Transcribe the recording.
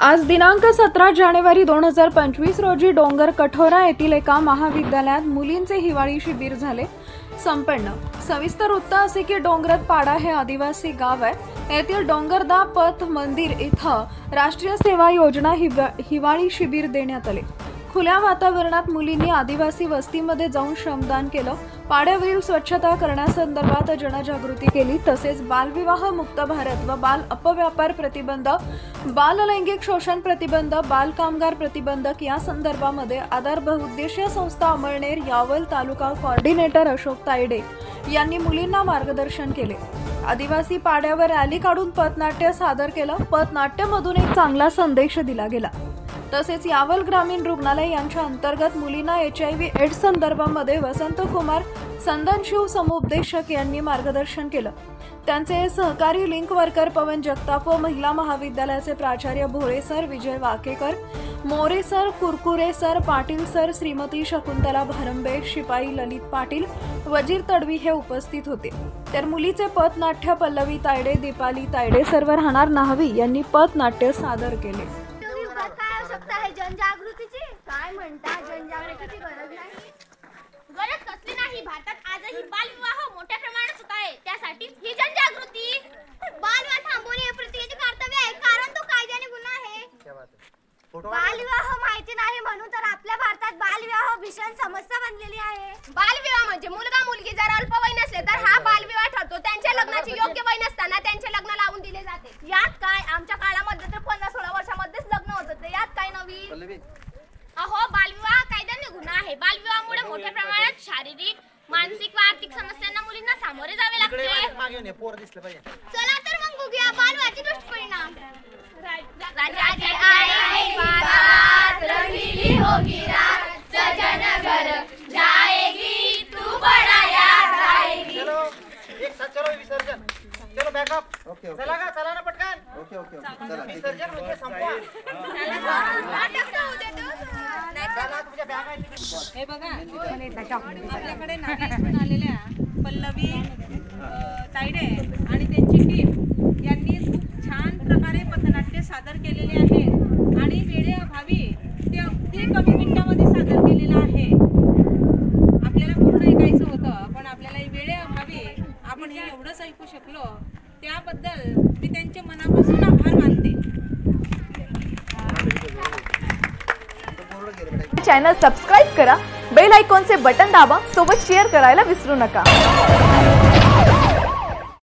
आज दिनांक 17 जानेवारी 2025 रोजी डोंगर कठोरा येथील एका महाविद्यालयात मुलींचे हिवाळी शिबिर झाले संपन्न। सविस्तर वृत्त असे की डोंगरत पाडा हे आदिवासी गाव आहे। येथील डोंगरदा पथ मंदिर इथं राष्ट्रीय सेवा योजना हिवाळी शिबिर देण्यात आले। खुल्या वातावरणात मुलींनी आदिवासी वस्तीमध्ये जाऊन श्रमदान केलं। पाड्यावरील स्वच्छता करण्यासंदर्भात जनजागृती केली। तसेच बालविवाह मुक्त भारत व बाल अपव्यापार प्रतिबंध, बाल लैंगिक शोषण प्रतिबंध, बाल कामगार प्रतिबंधक या संदर्भामध्ये आधार बहुउद्देशीय संस्था अमळनेर यावल तालुका कोऑर्डिनेटर अशोक तायडे यांनी मुलींना मार्गदर्शन केले। आदिवासी पाड्यावर रॅली काढून पथनाट्य सादर केलं। पथनाट्यामधून एक चांगला संदेश दिला गेला। तसेच यावल ग्रामीण रुग्णालय यांच्या अंतर्गत मुलींना HIV एड्स संदर्भामध्ये वसंत कुमार संदनशिव समुपदेशक यांनी मार्गदर्शन केलं। त्यांचे सहकारी लिंक वर्कर पवन जगताप व महिला महाविद्यालयाचे प्राचार्य Bhole sir, Vijay Wakekar, More sir, Kurkure sir, Patil sir, Shrimati Shakuntala Bharambe, शिपाई ललित पाटील, वजीर तडवी हे उपस्थित होते। तर मुलीचे पथनाट्य पल्लवी तायडे, दीपाली तायडे, सर्व राहणार नाहवी यांनी पथनाट्य सादर केले। जनजागृतीची काय म्हणता? जनजागृतीची गरज कसली नाही। भारतात आजही बालविवाह मोठ्या प्रमाणात होत आहे, त्यासाठी ही जनजागृती। बालविवाह थांबवणे हे प्रत्येकाचे कर्तव्य आहे, कारण तो कायद्याने गुन्हा आहे। बालविवाह माहिती नाही म्हणून तर आपल्या भारतात बालविवाह भीषण समस्या बनलेली आहे। बालविवाह म्हणजे मुलगा मुलगी जर अल्पवयीन असले तर हा बालविवाह ठरतो। त्यांच्या लग्नाची योग्य वय नसताना त्यांचे लग्न लावून दिले जाते। यात काय, आमच्या काळामध्ये तर 15-16 वर्षामध्येच लग्न होत होते, यात काय नवीन? अहो, बालविवाह कायद्याने गुन्हा आहे। बालविवाहामुळे मोठ्या प्रमाणात शारीरिक, मानसिक व आर्थिक समस्यांना मुलींना सामोरे जावे लागते। चला तर मग बघूया बालविवाहाचे दुष्परिणाम। राजाचे आए बारात, रंगीली होगी रात, सजन घर जाएगी, तू बड़ा याद आएगी। चलो एक साथ चलो विसर्जन। चलो बैकअप। ओके ओके चला ना पटकन। ओके ओके चला विसर्जन म्हणजे संपवा। हे बघा, आपल्याकडे नागेशहून आलेल्या पल्लवी तायडे आणि त्यांची टीम यांनी खूप छान प्रकारे पथनाट्य सादर केलेले आहे आणि वेळेअभावी ते अगदी कमी मिनिटांमध्ये सादर केलेलं आहे। आपल्याला पूर्ण ऐकायचं होतं, पण आपल्याला वेळेअभावी आपण हे एवढंच ऐकू शकलो, त्याबद्दल मी त्यांचे मनापासून आभार मानते। चॅनल सबस्क्राइब करा, बेल आयकॉनचे बटन दाबा, सोबत शेअर करायला विसरू नका।